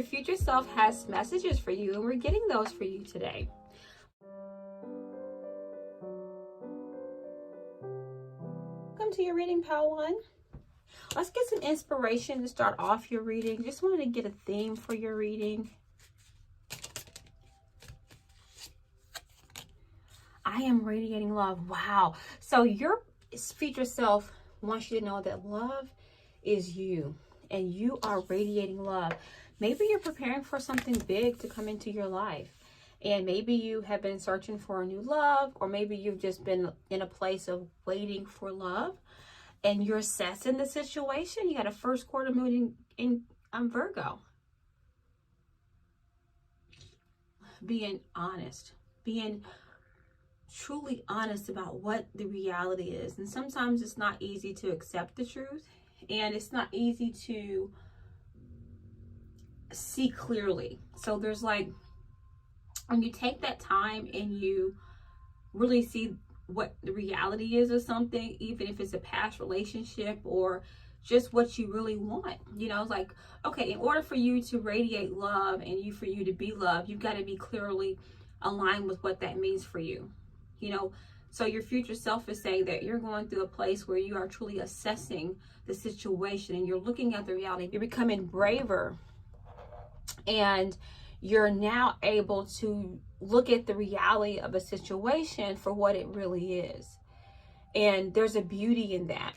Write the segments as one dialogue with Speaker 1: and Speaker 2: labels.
Speaker 1: future self has messages for you, and we're getting those for you today. Welcome to your reading, Pile 1. Let's get some inspiration to start off your reading. Just wanted to get a theme for your reading. I am radiating love. Wow. So your future self wants you to know that love is you, and you are radiating love. Maybe you're preparing for something big to come into your life, and maybe you have been searching for a new love, or maybe you've just been in a place of waiting for love, and you're assessing the situation. You got a first quarter moon in Virgo. Being honest, being truly honest about what the reality is. And sometimes it's not easy to accept the truth, and it's not easy to see clearly. So there's like, when you take that time and you really see what the reality is of something, even if it's a past relationship or just what you really want, you know, it's like, okay, in order for you to radiate love and for you to be loved, you've got to be clearly aligned with what that means for you, you know. So your future self is saying that you're going through a place where you are truly assessing the situation, and you're looking at the reality. You're becoming braver, and you're now able to look at the reality of a situation for what it really is. And there's a beauty in that.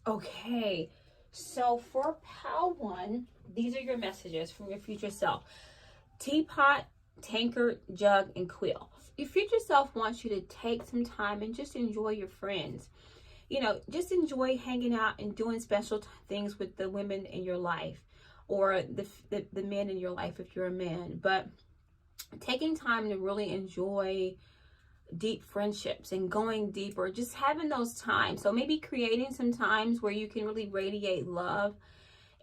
Speaker 1: Okay, so for Pile 1, these are your messages from your future self. Teapot, tankard, jug, and quill. Your future self wants you to take some time and just enjoy your friends. You know, just enjoy hanging out and doing special things with the women in your life, or the men in your life if you're a man. But taking time to really enjoy deep friendships and going deeper, just having those times. So maybe creating some times where you can really radiate love,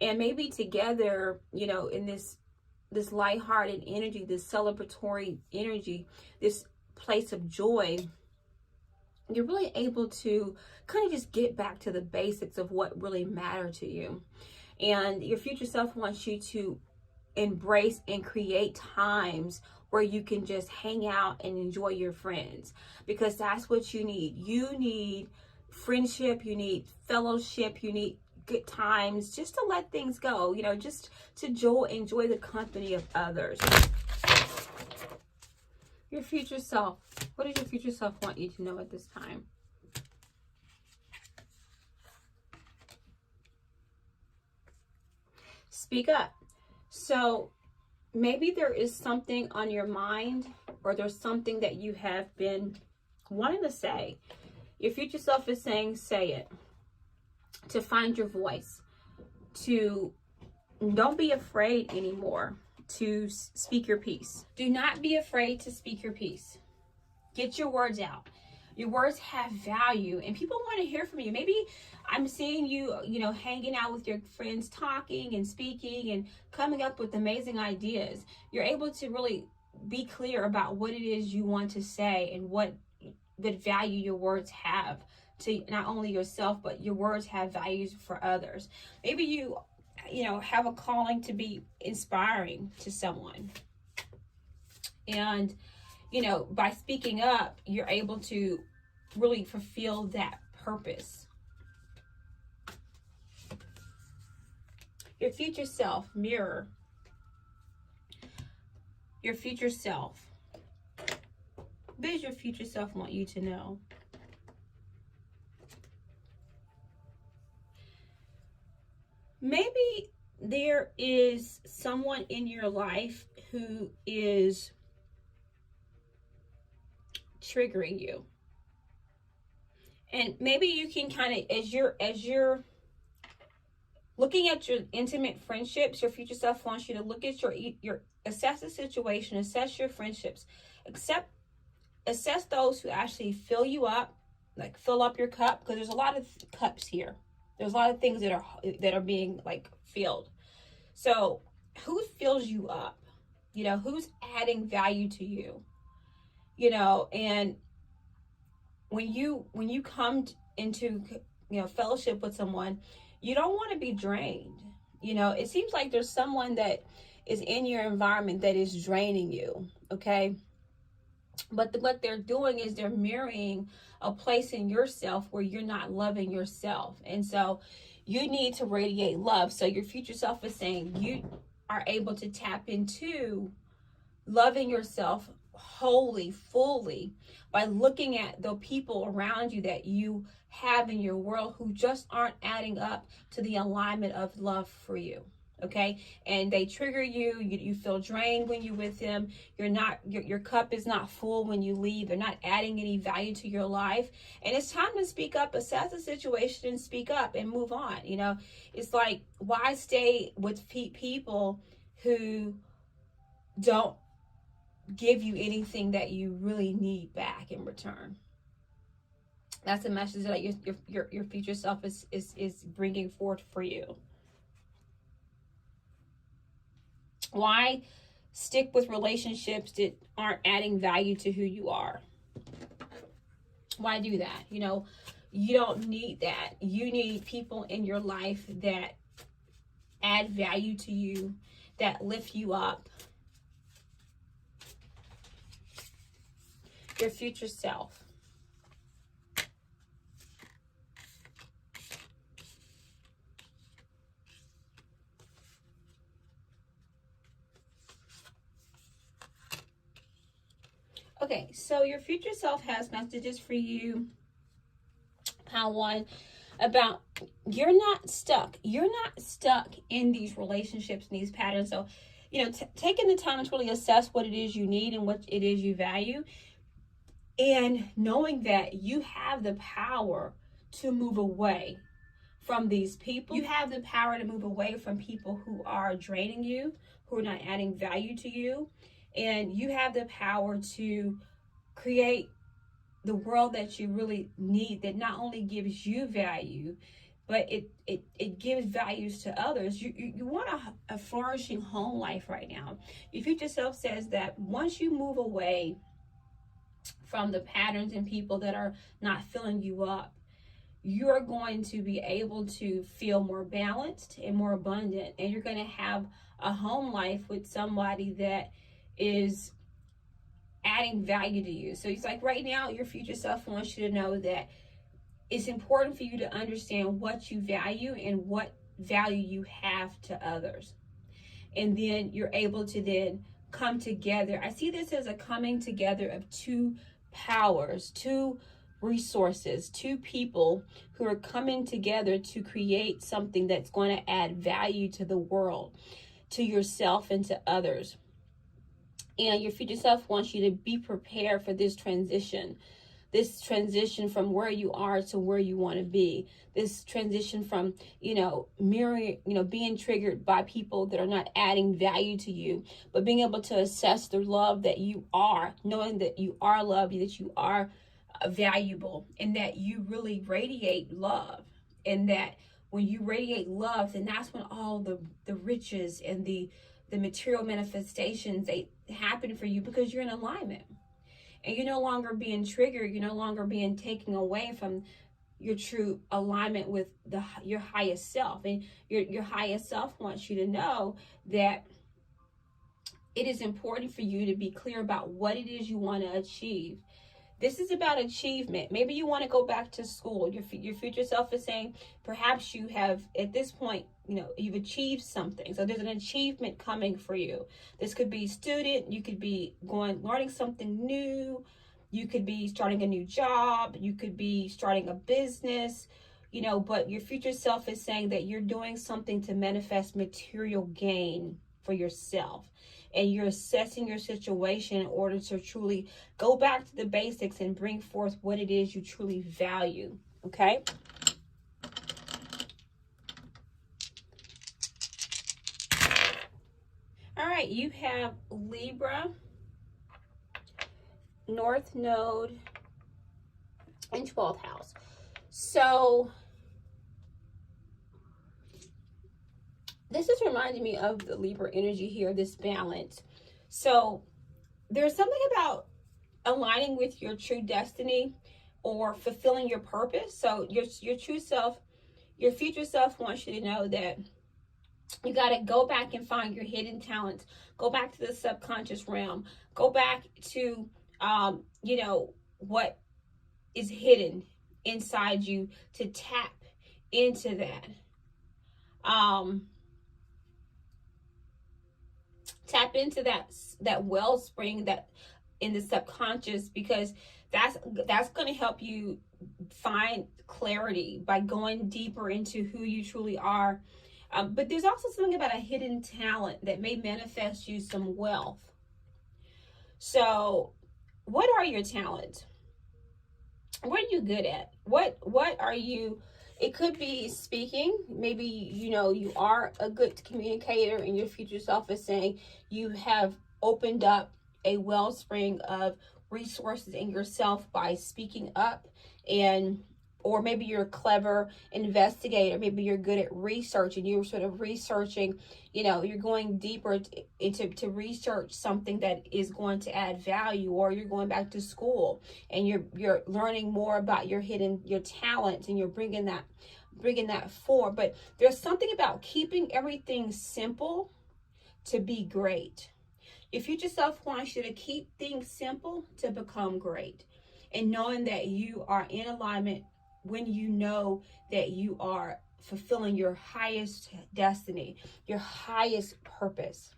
Speaker 1: and maybe together, you know, in this lighthearted energy, this celebratory energy, this place of joy, you're really able to kind of just get back to the basics of what really matter to you. And your future self wants you to embrace and create times where you can just hang out and enjoy your friends, because that's what you need. You need friendship, you need fellowship, you need good times, just to let things go, you know, just to enjoy the company of others. Your future self, what does your future self want you to know at this time? Speak up. So maybe there is something on your mind, or there's something that you have been wanting to say. Your future self is saying, say it. To find your voice. To don't be afraid anymore to speak your piece. Do not be afraid to speak your piece. Get your words out. Your words have value, and people want to hear from you. Maybe I'm seeing you, you know, hanging out with your friends, talking and speaking and coming up with amazing ideas. You're able to really be clear about what it is you want to say and what value your words have to not only yourself, but your words have values for others. Maybe you know, have a calling to be inspiring to someone. And you know, by speaking up, you're able to really fulfill that purpose. Your future self, mirror. Your future self. What does your future self want you to know? Maybe there is someone in your life who is triggering you, and maybe you can kind of, as you're looking at your intimate friendships, your future self wants you to look at your assess the situation, assess your friendships, assess those who actually fill you up, like fill up your cup, because there's a lot of cups here. There's a lot of things that are being like filled. So who fills you up? Who's adding value to you? And when you come into fellowship with someone, you don't want to be drained. It seems like there's someone that is in your environment that is draining you. Okay. But what they're doing is they're mirroring a place in yourself where you're not loving yourself. And so you need to radiate love. So your future self is saying you are able to tap into loving yourself wholly, fully, by looking at the people around you that you have in your world who just aren't adding up to the alignment of love for you. Okay, and they trigger you. You feel drained when you're with them. Your cup is not full when you leave. They're not adding any value to your life, and it's time to speak up, assess the situation, and speak up and move on. It's like, why stay with people who don't give you anything that you really need back in return? That's a message that your future self is bringing forth for you. Why stick with relationships that aren't adding value to who you are? Why do that? You don't need that. You need people in your life that add value to you, that lift you up. Your future self. Okay, so your future self has messages for you, pile one, about you're not stuck. You're not stuck in these relationships and these patterns. So, taking the time to really assess what it is you need and what it is you value, and knowing that you have the power to move away from these people. You have the power to move away from people who are draining you, who are not adding value to you. And you have the power to create the world that you really need, that not only gives you value, but it gives values to others. You want a flourishing home life right now. Your future self says that once you move away from the patterns and people that are not filling you up, you're going to be able to feel more balanced and more abundant. And you're going to have a home life with somebody that is adding value to you. So it's like right now, your future self wants you to know that it's important for you to understand what you value and what value you have to others. And then you're able to then come together. I see this as a coming together of two powers, two resources, two people who are coming together to create something that's going to add value to the world, to yourself, and to others. And your future self wants you to be prepared for this transition from where you are to where you want to be. This transition from, mirroring, being triggered by people that are not adding value to you, but being able to assess the love that you are, knowing that you are loved, that you are valuable, and that you really radiate love. And that when you radiate love, then that's when all the riches and the material manifestations, they happen for you, because you're in alignment. And you're no longer being triggered. You're no longer being taken away from your true alignment with your highest self. And your highest self wants you to know that it is important for you to be clear about what it is you want to achieve. This is about achievement. Maybe you want to go back to school. Your future self is saying perhaps you have, at this point, you've achieved something. So there's an achievement coming for you. This could be student. You could be learning something new. You could be starting a new job. You could be starting a business, but your future self is saying that you're doing something to manifest material gain for yourself. And you're assessing your situation in order to truly go back to the basics and bring forth what it is you truly value. Okay? All right, you have Libra, North Node, and 12th house. So This is reminding me of the Libra energy here, this balance. So there's something about aligning with your true destiny or fulfilling your purpose. So your true self, your future self wants you to know that you got to go back and find your hidden talents. Go back to the subconscious realm. Go back to, what is hidden inside you, to tap into that. Tap into that wellspring that in the subconscious, because that's going to help you find clarity by going deeper into who you truly are. But there's also something about a hidden talent that may manifest you some wealth. So what are your talents? What are you good at? What are you? It could be speaking. Maybe, you are a good communicator, and your future self is saying you have opened up a wellspring of resources in yourself by speaking up. Or maybe you're a clever investigator. Maybe you're good at research, and you're sort of researching, you're going deeper into research something that is going to add value. Or you're going back to school and you're learning more about your talents, and you're bringing that forward. But there's something about keeping everything simple to be great. Your future self wants you to keep things simple to become great. And knowing that you are in alignment when you know that you are fulfilling your highest destiny, your highest purpose.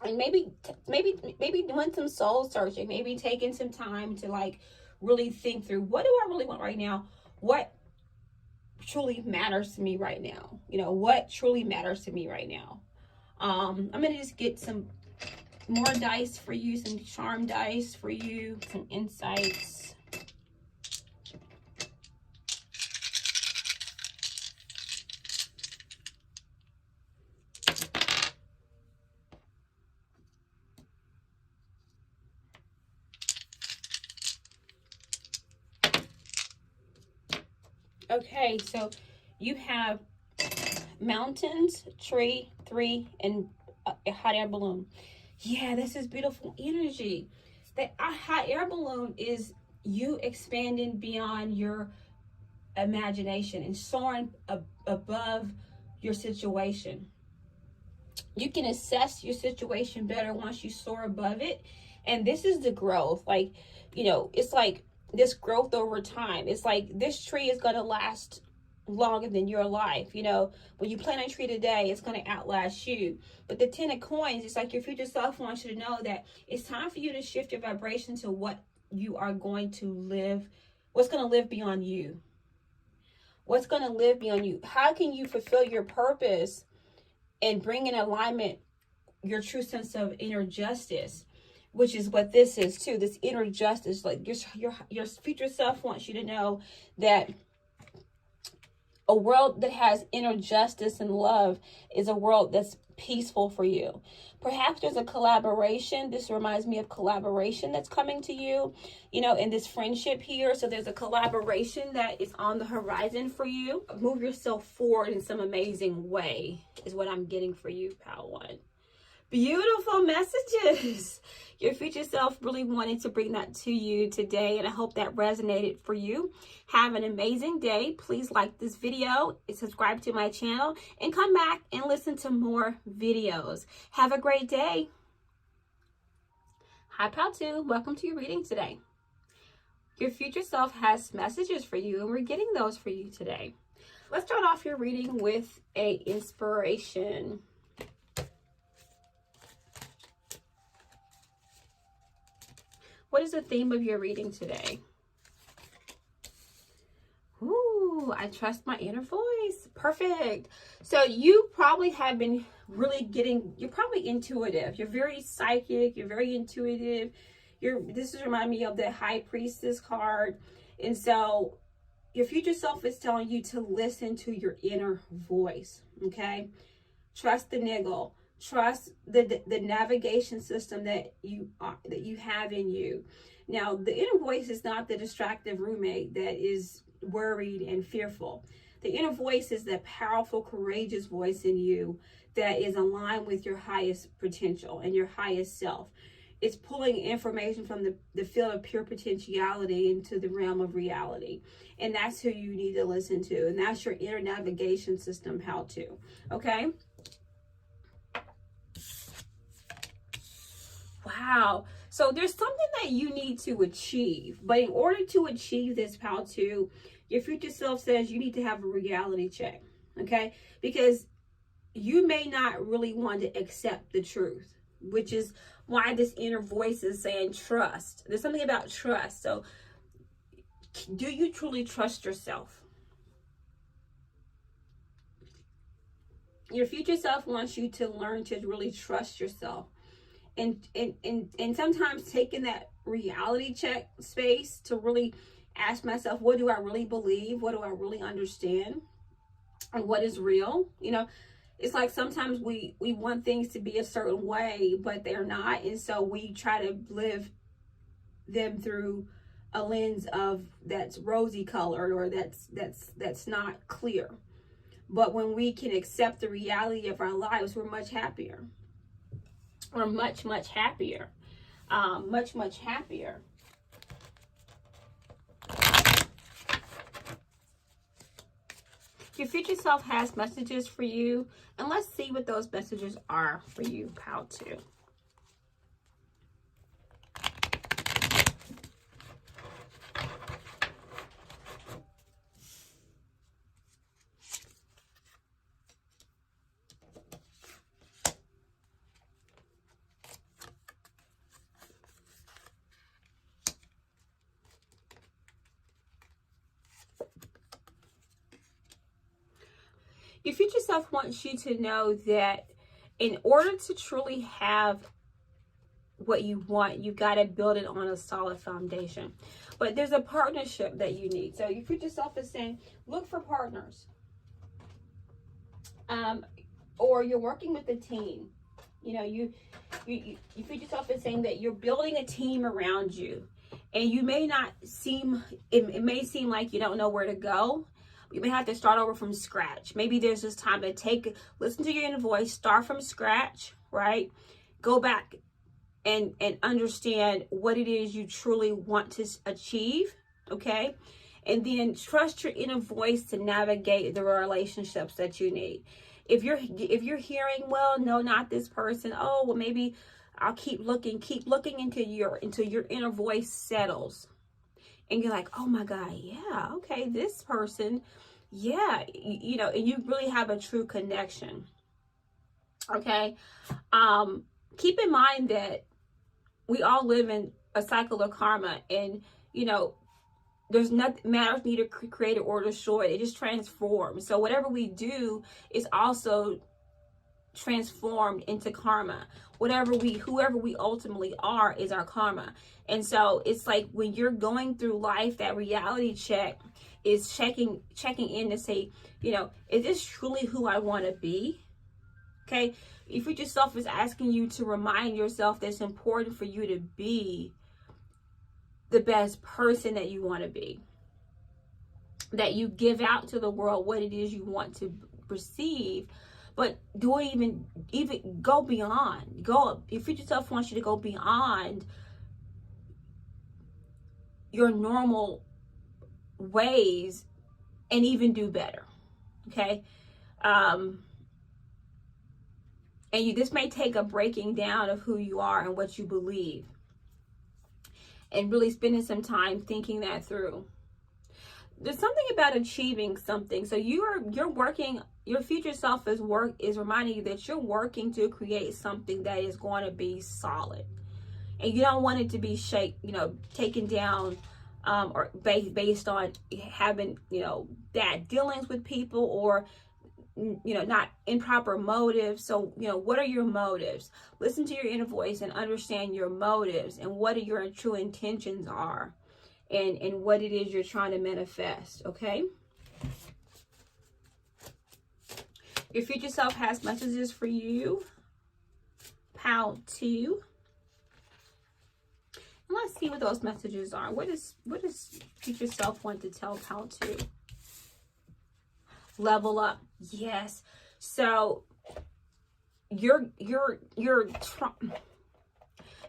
Speaker 1: And maybe doing some soul searching, maybe taking some time to really think through, what do I really want right now? What truly matters to me right now? What truly matters to me right now? I'm going to just get some more dice for you, some charm dice for you, some insights. Okay, so you have mountains, tree, 3, and a hot air balloon. Yeah, this is beautiful energy. That hot air balloon is you expanding beyond your imagination and soaring above your situation. You can assess your situation better once you soar above it. And this is the growth. It's like this growth over time. It's like this tree is going to last longer than your life. When you plant a tree today, it's going to outlast you. But the 10 of coins, it's like your future self wants you to know that it's time for you to shift your vibration to what you are going to live, what's going to live beyond you. What's going to live beyond you? How can you fulfill your purpose and bring in alignment your true sense of inner justice, which is what this is too. This inner justice, like your future self wants you to know that a world that has inner justice and love is a world that's peaceful for you. Perhaps there's a collaboration. This reminds me of collaboration that's coming to you, in this friendship here. So there's a collaboration that is on the horizon for you. Move yourself forward in some amazing way is what I'm getting for you, Pal One. Beautiful messages. Your future self really wanted to bring that to you today, and I hope that resonated for you. Have an amazing day. Please like this video, subscribe to my channel, and come back and listen to more videos. Have a great day. Hi, Pal 2. Welcome to your reading today. Your future self has messages for you, and we're getting those for you today. Let's start off your reading with an inspiration. What is the theme of your reading today? Ooh, I trust my inner voice. Perfect. So you probably have been really you're probably intuitive. You're very psychic. You're very intuitive. This is reminding me of the High Priestess card. And so your future self is telling you to listen to your inner voice. Okay. Trust the niggle. Trust the navigation system that you have in you. Now, the inner voice is not the distractive roommate that is worried and fearful. The inner voice is that powerful, courageous voice in you that is aligned with your highest potential and your highest self. It's pulling information from the field of pure potentiality into the realm of reality. And that's who you need to listen to. And that's your inner navigation system, how to. Okay? Wow. So there's something that you need to achieve. But in order to achieve this, how to, your future self says you need to have a reality check. Okay? Because you may not really want to accept the truth, which is why this inner voice is saying trust. There's something about trust. So do you truly trust yourself? Your future self wants you to learn to really trust yourself. And sometimes taking that reality check space to really ask myself, what do I really believe? What do I really understand? And what is real? You know, it's like sometimes we want things to be a certain way, but they're not. And so we try to live them through a lens of that's rosy colored or that's not clear. But when we can accept the reality of our lives, we're much happier. We're much, much happier. Much, much happier. Your future self has messages for you, and let's see what those messages are for you. How to. Your future self wants you to know that in order to truly have what you want, you got to build it on a solid foundation. But there's a partnership that you need. So your future self is saying, look for partners. Or you're working with a team. You know, your future self is saying that you're building a team around you. And you may not seem, it may seem like you don't know where to go. You may have to start over from scratch. Maybe there's this time to listen to your inner voice, start from scratch, right? Go back and understand what it is you truly want to achieve, okay? And then trust your inner voice to navigate the relationships that you need. If you're hearing, well, no, not this person. Oh, well, maybe I'll keep looking into your inner voice settles. And you're like, oh my God, yeah, okay, this person, yeah, you know, and you really have a true connection. Okay. Keep in mind that we all live in a cycle of karma, and you know, there's nothing matters neither created or destroyed. It just transforms. So whatever we do is also transformed into karma. Whoever we ultimately are is our karma. And so it's like when you're going through life, that reality check is checking in to say, you know, is this truly who I want to be? Okay. Your future self is asking you to remind yourself that it's important for you to be the best person that you want to be. That you give out to the world what it is you want to receive. But do it even go beyond. Your future self wants you to go beyond your normal ways and even do better. Okay? And this may take a breaking down of who you are and what you believe. And really spending some time thinking that through. There's something about achieving something. So you're working, your future self is reminding you that you're working to create something that is going to be solid. And you don't want it to be taken down or based on having, bad dealings with people or, not improper motives. So, what are your motives? Listen to your inner voice and understand your motives and what your true intentions are. And what it is you're trying to manifest, okay? Your future self has messages for you. Pile 2. And let's see what those messages are. What does future self want to tell Pile 2? level up. Yes. So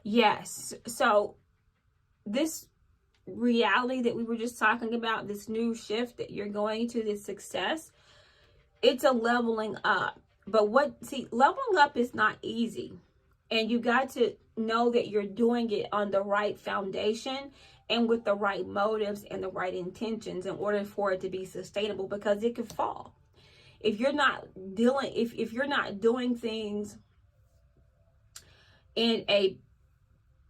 Speaker 1: yes. So this reality that we were just talking about, this new shift that you're going to, this success, it's a leveling up. But leveling up is not easy. And you got to know that you're doing it on the right foundation and with the right motives and the right intentions in order for it to be sustainable, because it could fall. If you're not if you're not doing things in a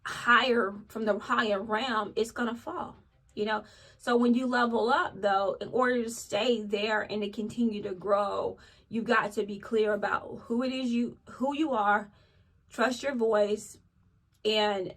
Speaker 1: from the higher realm, it's going to fall, you know? So when you level up though, in order to stay there and to continue to grow, you got to be clear about who you are, trust your voice, and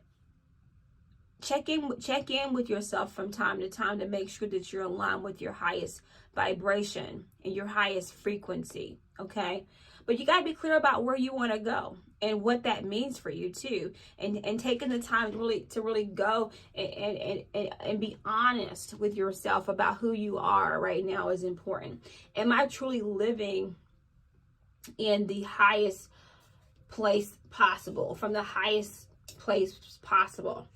Speaker 1: check in with yourself from time to time to make sure that you're aligned with your highest vibration and your highest frequency. Okay. But you got to be clear about where you want to go and what that means for you too. And taking the time to really go and be honest with yourself about who you are right now is important. Am I truly living in the highest place possible, from the highest place possible?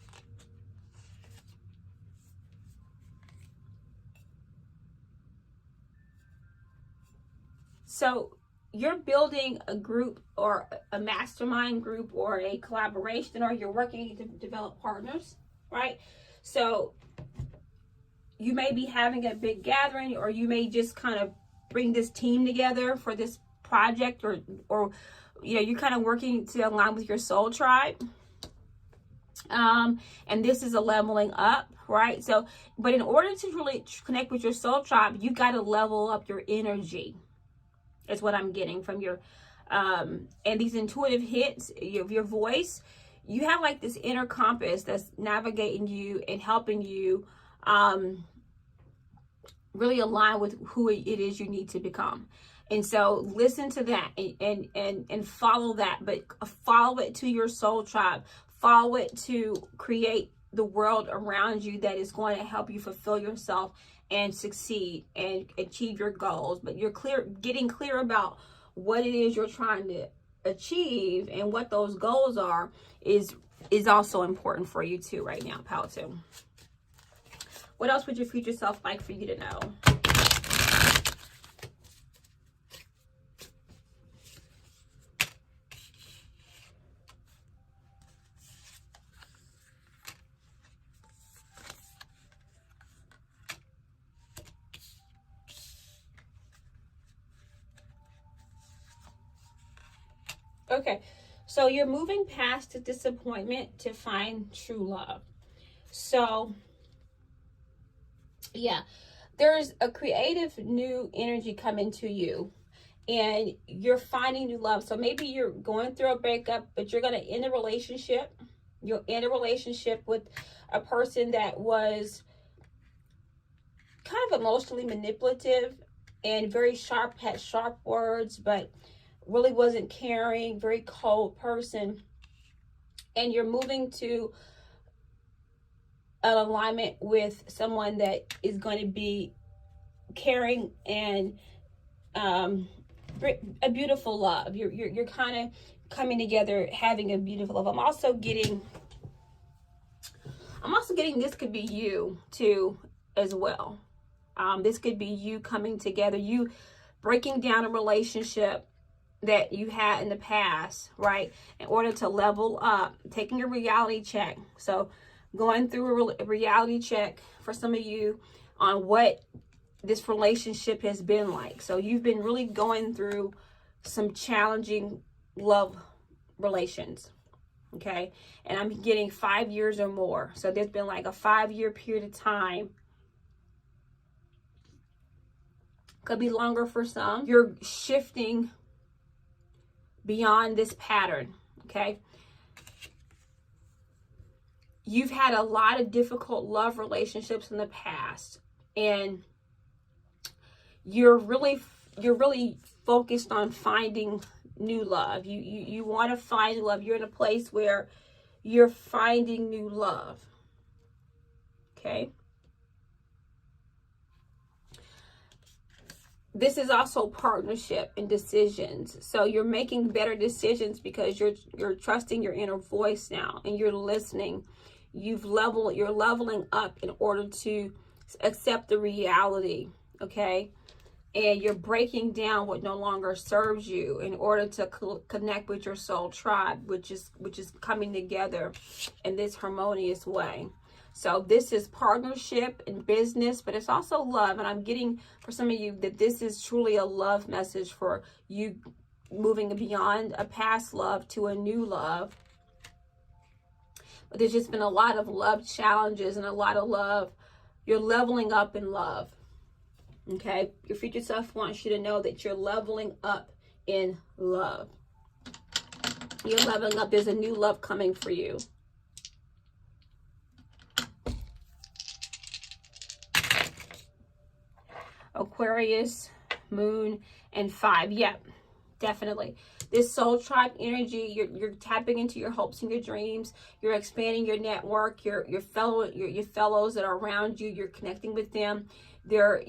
Speaker 1: So you're building a group or a mastermind group or a collaboration, or you're working to develop partners, right? So you may be having a big gathering, or you may just kind of bring this team together for this project, or you know, you're kind of working to align with your soul tribe. And this is a leveling up, right? So, but in order to really connect with your soul tribe, you got to level up your energy. Is what I'm getting from your and these intuitive hits of your voice. You have like this inner compass that's navigating you and helping you really align with who it is you need to become. And so listen to that and follow that, but follow it to your soul tribe. Follow it to create the world around you that is going to help you fulfill yourself and succeed and achieve your goals. But you're getting clear about what it is you're trying to achieve and what those goals are is also important for you too right now, pal too. What else would your future self like for you to know? Okay, so you're moving past the disappointment to find true love. So, yeah, there's a creative new energy coming to you, and you're finding new love. So maybe you're going through a breakup, but you're going to end a relationship. You'll end a relationship with a person that was kind of emotionally manipulative and very sharp, had sharp words, but really wasn't caring, very cold person. And you're moving to an alignment with someone that is going to be caring and a beautiful love. You're kind of coming together, having a beautiful love. I'm also getting this could be you too as well. This could be you coming together, you breaking down a relationship that you had in the past, right? In order to level up, taking a reality check. So going through a reality check for some of you on what this relationship has been like. So you've been really going through some challenging love relations, okay? And I'm getting 5 years or more. So there's been like a 5-year period of time. Could be longer for some. You're shifting beyond this pattern, okay? You've had a lot of difficult love relationships in the past, and you're really focused on finding new love. You want to find love. You're in a place where you're finding new love, okay? this is also partnership and decisions. So you're making better decisions because you're trusting your inner voice now, and you're listening. You're leveling up in order to accept the reality, okay? And you're breaking down what no longer serves you in order to connect with your soul tribe, which is coming together in this harmonious way. So this is partnership in business, but it's also love. And I'm getting, for some of you, that this is truly a love message for you, moving beyond a past love to a new love. But there's just been a lot of love challenges and a lot of love. You're leveling up in love. Okay? Your future self wants you to know that you're leveling up in love. You're leveling up. There's a new love coming for you. Aquarius, Moon, and 5. Yep, definitely. This soul tribe energy, you're tapping into your hopes and your dreams. You're expanding your network, your fellows that are around you. You're connecting with them. You're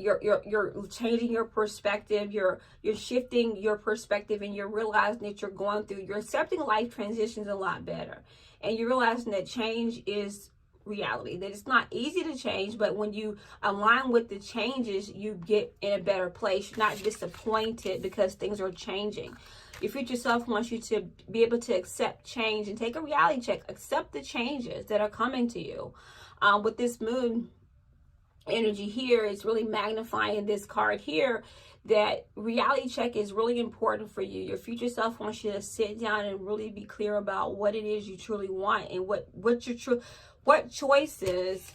Speaker 1: changing your perspective. You're shifting your perspective, and you're realizing that you're accepting life transitions a lot better, and you're realizing that change is reality, that it's not easy to change, but when you align with the changes, you get in a better place. You're not disappointed because things are changing. Your future self wants you to be able to accept change and take a reality check. Accept the changes that are coming to you. With this moon energy here, it's really magnifying this card here, that reality check is really important for you. Your future self wants you to sit down and really be clear about what it is you truly want, and what choices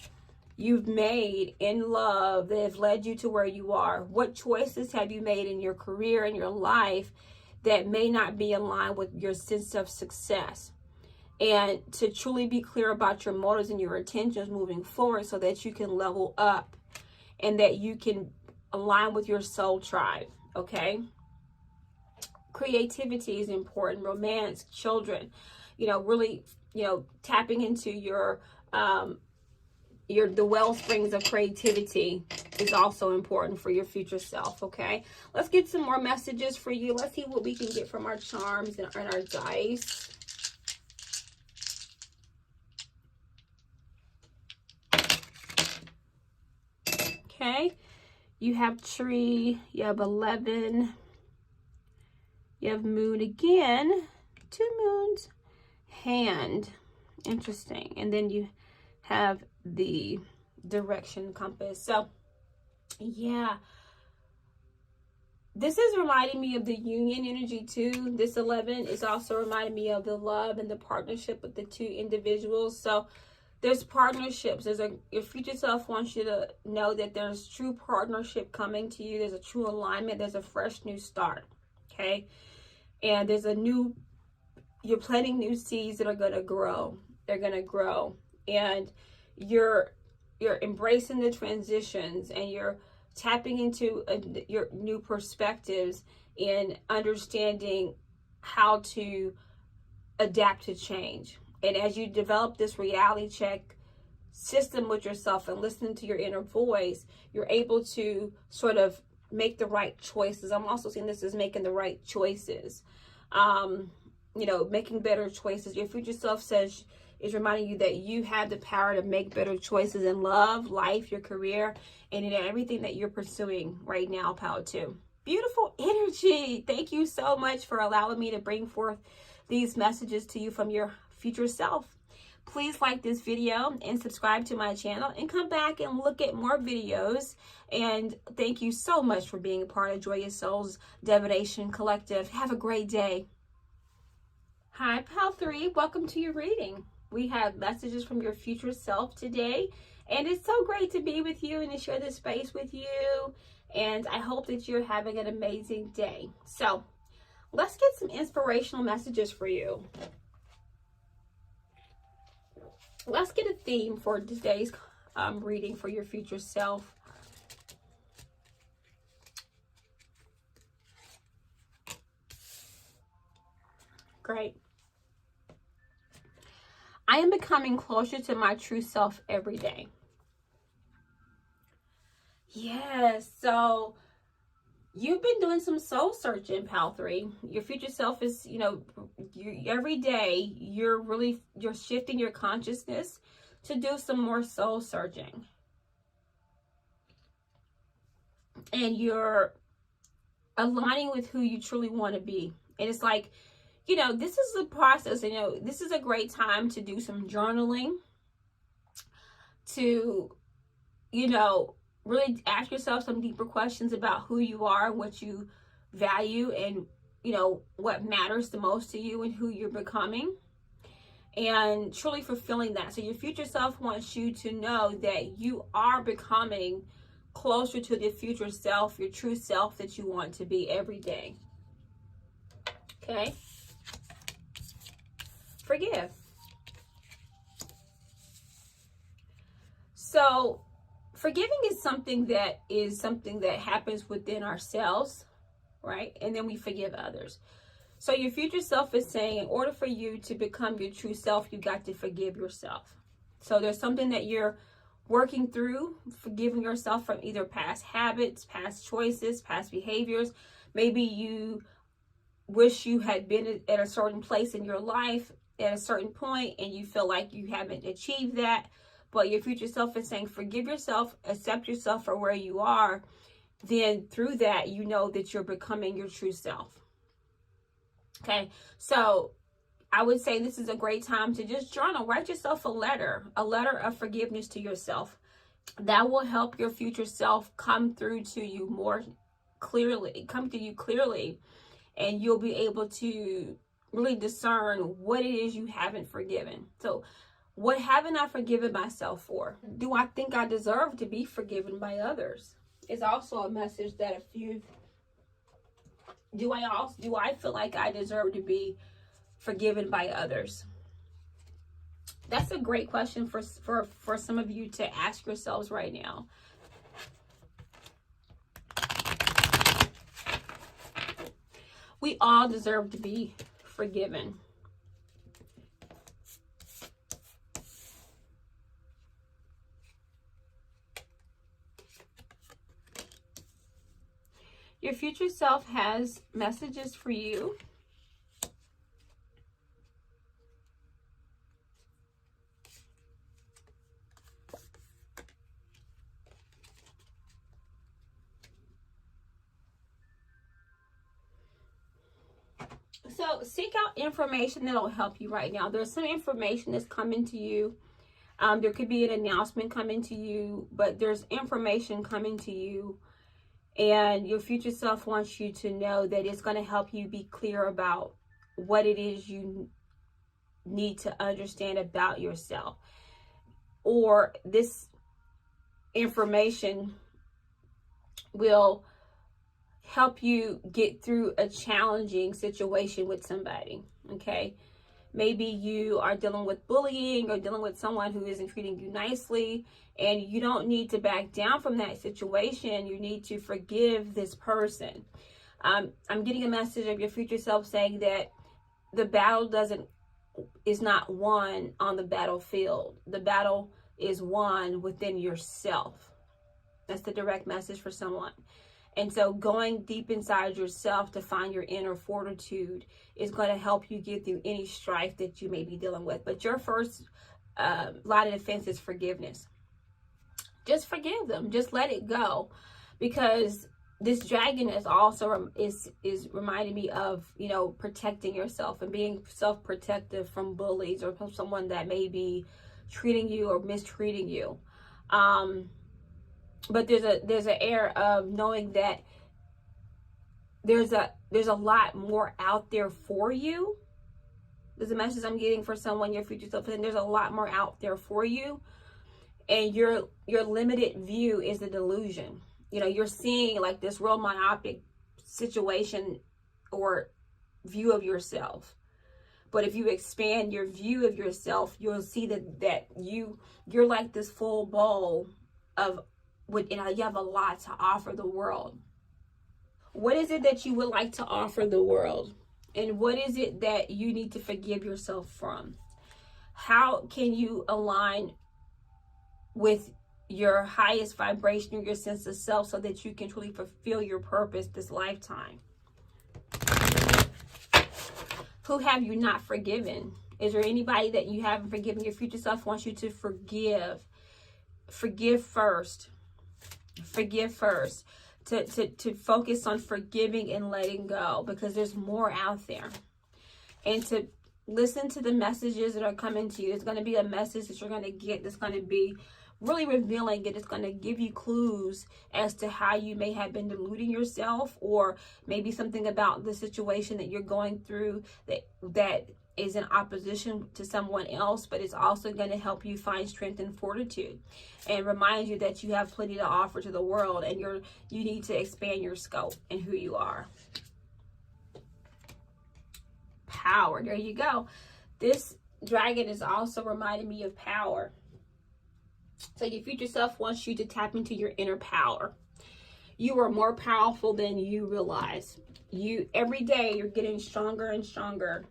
Speaker 1: you've made in love that have led you to where you are. What choices have you made in your career and your life that may not be aligned with your sense of success? And to truly be clear about your motives and your intentions moving forward, so that you can level up and that you can align with your soul tribe, okay? Creativity is important. Romance, children, really, tapping into the well springs of creativity is also important for your future self, okay? Let's get some more messages for you. Let's see what we can get from our charms and our dice. Okay, you have tree, you have 11, you have moon again, 2 moons, hand, interesting, and then you have the direction compass. So yeah, this is reminding me of the union energy too. This 11 is also reminding me of the love and the partnership with the 2 individuals. So there's partnerships. Your future self wants you to know that there's true partnership coming to you. There's a true alignment. There's a fresh new start. Okay, and you're planting new seeds that are going to grow. They're going to grow, and you're embracing the transitions, and you're tapping into your new perspectives and understanding how to adapt to change. And as you develop this reality check system with yourself and listening to your inner voice, you're able to sort of make the right choices. I'm also seeing this as making the right choices, making better choices. Your future self is reminding you that you have the power to make better choices in love, life, your career, and in everything that you're pursuing right now, Power 2. Beautiful energy. Thank you so much for allowing me to bring forth these messages to you from your future self. Please like this video and subscribe to my channel, and come back and look at more videos. And thank you so much for being a part of Joyous Souls Divination Collective. Have a great day. Hi, Pal 3. Welcome to your reading. We have messages from your future self today, and it's so great to be with you and to share this space with you. And I hope that you're having an amazing day. So let's get some inspirational messages for you. Let's get a theme for today's reading for your future self. Great. I am becoming closer to my true self every day. Yes, so You've been doing some soul searching, pal 3. Your future self is, every day you're shifting your consciousness to do some more soul searching. And you're aligning with who you truly want to be. And it's like, this is the process. This is a great time to do some journaling, to, really ask yourself some deeper questions about who you are, what you value, and, what matters the most to you and who you're becoming, and truly fulfilling that. So your future self wants you to know that you are becoming closer to the future self, your true self that you want to be every day. Okay? Forgive. So forgiving is something that happens within ourselves, right? And then we forgive others. So your future self is saying, in order for you to become your true self, you got to forgive yourself. So there's something that you're working through, forgiving yourself from either past habits, past choices, past behaviors. Maybe you wish you had been at a certain place in your life at a certain point and you feel like you haven't achieved that. But your future self is saying, forgive yourself, accept yourself for where you are. Then through that, you know that you're becoming your true self. Okay, so I would say this is a great time to just journal. Write yourself a letter of forgiveness to yourself. That will help your future self come through to you more clearly, and you'll be able to really discern what it is you haven't forgiven. So what haven't I forgiven myself for? Do I think I deserve to be forgiven by others? It's also a message that do I feel like I deserve to be forgiven by others? That's a great question for some of you to ask yourselves right now. We all deserve to be forgiven. Your future self has messages for you. So seek out information that'll help you right now. There's some information that's coming to you. There could be an announcement coming to you, but there's information coming to you. And your future self wants you to know that it's going to help you be clear about what it is you need to understand about yourself. Or this information will help you get through a challenging situation with somebody, okay? Maybe you are dealing with bullying or dealing with someone who isn't treating you nicely, and you don't need to back down from that situation. You need to forgive this person. I'm getting a message of your future self saying that the battle is not won on the battlefield. The battle is won within yourself. That's the direct message for someone. And so going deep inside yourself to find your inner fortitude is going to help you get through any strife that you may be dealing with. But your first line of defense is forgiveness. Just forgive them. Just let it go. Because this dragon is also is reminding me of, protecting yourself and being self-protective from bullies or from someone that may be treating you or mistreating you. But there's an air of knowing that there's a lot more out there for you. There's a message I'm getting for someone, your future self, and there's a lot more out there for you. And your limited view is a delusion. You're seeing like this real myopic situation or view of yourself. But if you expand your view of yourself, you'll see that you're like this full bowl of you have a lot to offer the world. What is it that you would like to offer the world? And what is it that you need to forgive yourself from? How can you align with your highest vibration, your sense of self, so that you can truly fulfill your purpose this lifetime. Who have you not forgiven? Is there anybody that you haven't forgiven? Your future self wants you to forgive. Forgive first. Forgive first. To focus on forgiving and letting go, because there's more out there. And to listen to the messages that are coming to you. It's going to be a message that you're going to get that's going to be really revealing, and it's going to give you clues as to how you may have been deluding yourself, or maybe something about the situation that you're going through that is in opposition to someone else, but it's also going to help you find strength and fortitude, and remind you that you have plenty to offer to the world, and you need to expand your scope and who you are. Power. There you go. This dragon is also reminding me of power. So your future self wants you to tap into your inner power. You are more powerful than you realize. Every day you're getting stronger and stronger.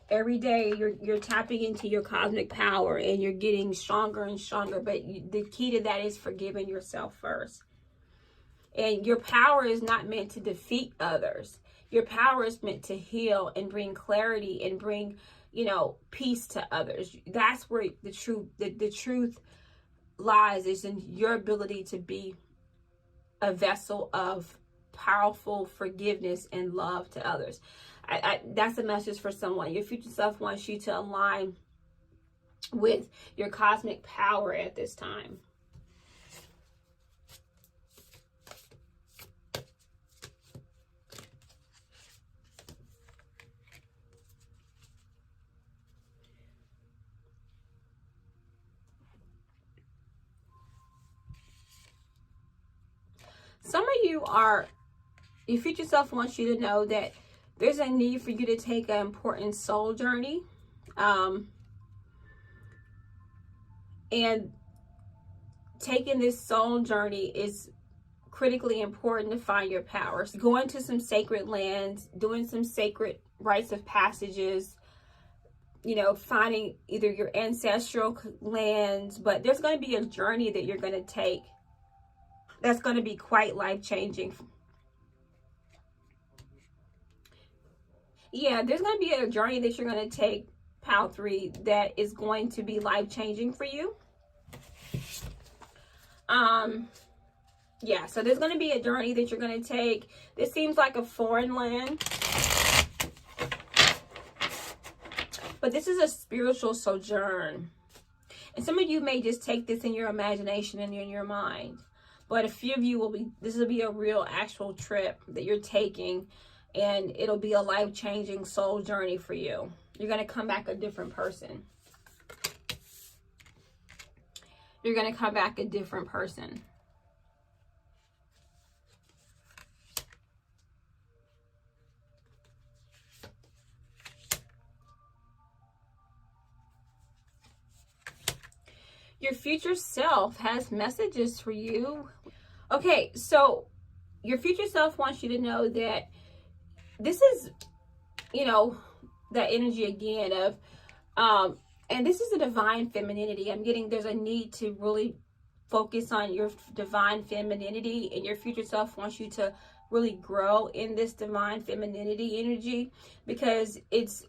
Speaker 1: Every day you're tapping into your cosmic power, and you're getting stronger and stronger. But the key to that is forgiving yourself first. And your power is not meant to defeat others. Your power is meant to heal and bring clarity and bring, peace to others. That's where the truth lies, is in your ability to be a vessel of powerful forgiveness and love to others. That's a message for someone. Your future self wants you to align with your cosmic power at this time. Some of you your future self wants you to know that there's a need for you to take an important soul journey. And taking this soul journey is critically important to find your power. So going to some sacred lands, doing some sacred rites of passages, finding either your ancestral lands, but there's going to be a journey that you're going to take that's going to be quite life-changing. Yeah, there's going to be a journey that you're going to take, Pal 3, that is going to be life-changing for you. Yeah, so there's going to be a journey that you're going to take. This seems like a foreign land, but this is a spiritual sojourn. And some of you may just take this in your imagination and in your mind. But a few of you this will be a real actual trip that you're taking, and it'll be a life-changing soul journey for you. You're going to come back a different person. You're going to come back a different person. Your future self has messages for you. Okay, so your future self wants you to know that this is, that energy again of, and this is a divine femininity. I'm getting there's a need to really focus on your divine femininity, and your future self wants you to really grow in this divine femininity energy, because it's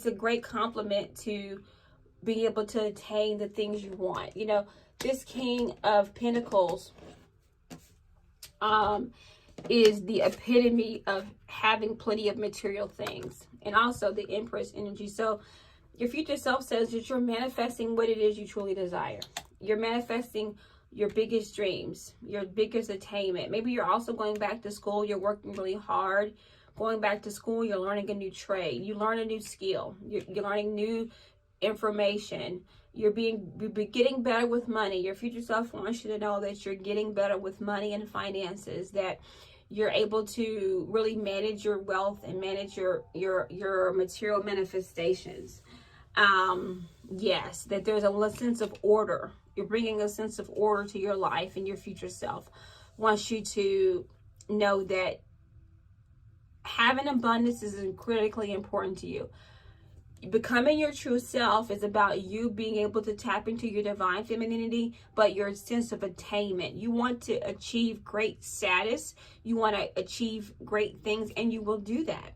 Speaker 1: a great compliment to being able to attain the things you want. This King of Pentacles is the epitome of having plenty of material things, and also the Empress energy. So your future self says that you're manifesting what it is you truly desire. You're manifesting your biggest dreams, your biggest attainment. Maybe you're also going back to school. You're working really hard. Going back to school, you're learning a new trade. You learn a new skill. You're learning new information. You're getting better with money. Your future self wants you to know that you're getting better with money and finances, that you're able to really manage your wealth and manage your material manifestations. Yes, that there's a sense of order. You're bringing a sense of order to your life, and your future self wants you to know that having abundance is critically important to you. Becoming your true self is about you being able to tap into your divine femininity, but your sense of attainment. You want to achieve great status. You want to achieve great things, and you will do that.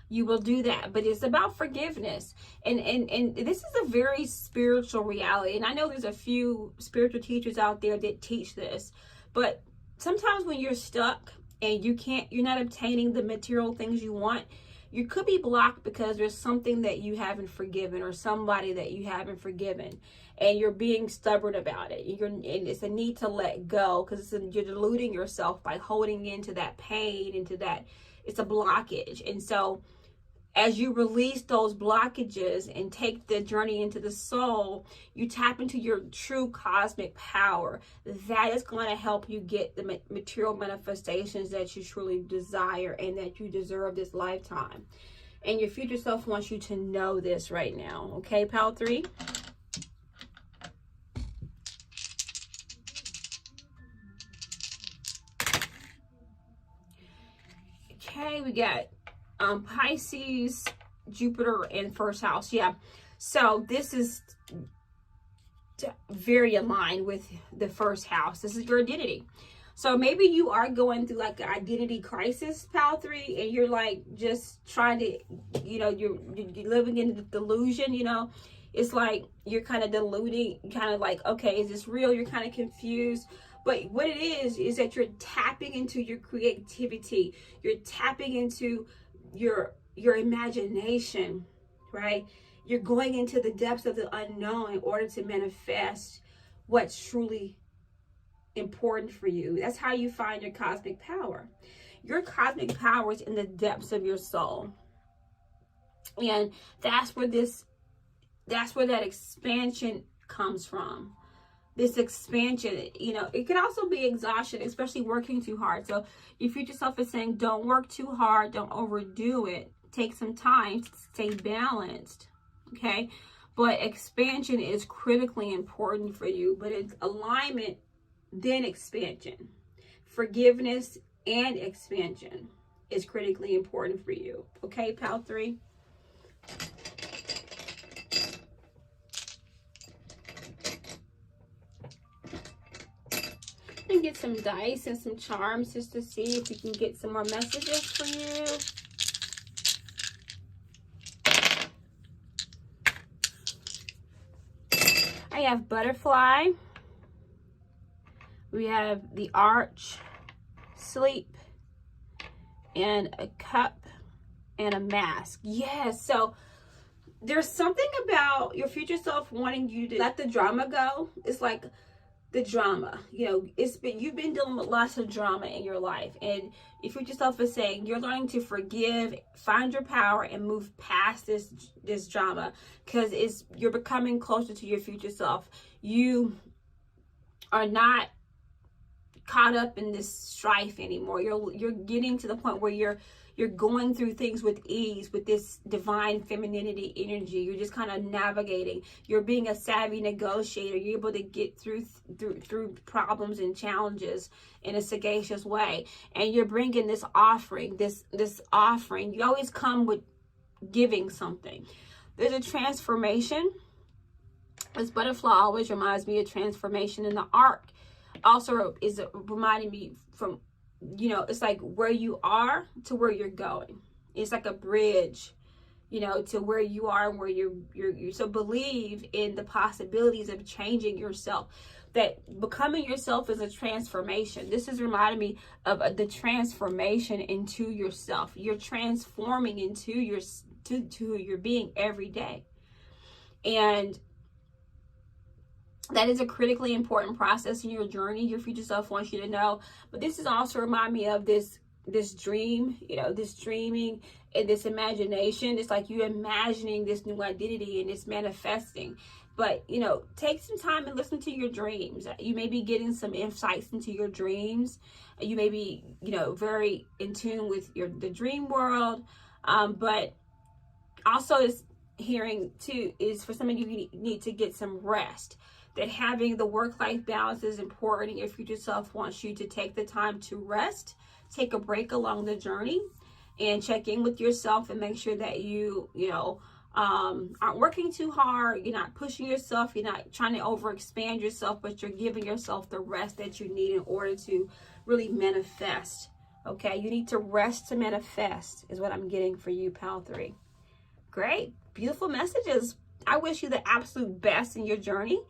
Speaker 1: You will do that, but it's about forgiveness. And this is a very spiritual reality. And I know there's a few spiritual teachers out there that teach this, but sometimes when you're stuck and you're not obtaining the material things you want, you could be blocked because there's something that you haven't forgiven, or somebody that you haven't forgiven, and you're being stubborn about it. And it's a need to let go, because you're deluding yourself by holding into that pain, into that. It's a blockage. And so as you release those blockages and take the journey into the soul, you tap into your true cosmic power. That is going to help you get the material manifestations that you truly desire and that you deserve this lifetime. And your future self wants you to know this right now. Okay, Pal 3? Okay, we got Pisces, Jupiter in first house. Yeah, so this is very aligned with the first house. This is your identity. So maybe you are going through like an identity crisis, Pal 3, and you're like just trying to, you're living in the delusion. It's like you're kind of deluding, kind of like, okay, is this real? You're kind of confused. But what it is that you're tapping into your creativity. You're tapping into your imagination, right? You're going into the depths of the unknown in order to manifest what's truly important for you. That's how you find your cosmic power. Your cosmic power is in the depths of your soul. And that's where that expansion comes from. This expansion, it can also be exhaustion, especially working too hard. So your future self is saying, don't work too hard, don't overdo it. Take some time to stay balanced, okay? But expansion is critically important for you. But it's alignment, then expansion. Forgiveness and expansion is critically important for you. Okay, Pal 3? And get some dice and some charms just to see if we can get some more messages for you. I have butterfly. We have the arch, sleep, and a cup, and a mask. Yes, so there's something about your future self wanting you to let the drama go. It's like the drama, you've been dealing with lots of drama in your life, and your future self is saying you're learning to forgive, find your power, and move past this drama, because you're becoming closer to your future self. You are not caught up in this strife anymore. You're getting to the point where you're going through things with ease, with this divine femininity energy. You're just kind of navigating. You're being a savvy negotiator. You're able to get through problems and challenges in a sagacious way. And you're bringing this offering, this offering. You always come with giving something. There's a transformation. This butterfly always reminds me of transformation, in the arc also is reminding me from, it's like where you are to where you're going. It's like a bridge, to where you are and where you're. So believe in the possibilities of changing yourself. That becoming yourself is a transformation. This is reminding me of the transformation into yourself. You're transforming into to who you're being every day. And that is a critically important process in your journey. Your future self wants you to know. But this is also remind me of this dream, this dreaming and this imagination. It's like you imagining this new identity and it's manifesting. But, take some time and listen to your dreams. You may be getting some insights into your dreams. You may be, very in tune with the dream world. But also this hearing too is for some of you need to get some rest. That having the work-life balance is important, and your future self wants you to take the time to rest, take a break along the journey, and check in with yourself and make sure that you aren't working too hard. You're not pushing yourself. You're not trying to overexpand yourself, but you're giving yourself the rest that you need in order to really manifest. Okay, you need to rest to manifest is what I'm getting for you, Pal 3. Great, beautiful messages. I wish you the absolute best in your journey.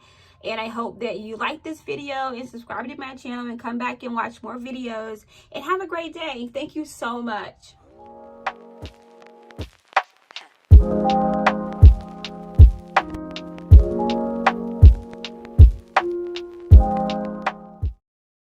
Speaker 1: And I hope that you like this video and subscribe to my channel and come back and watch more videos. And have a great day. Thank you so much.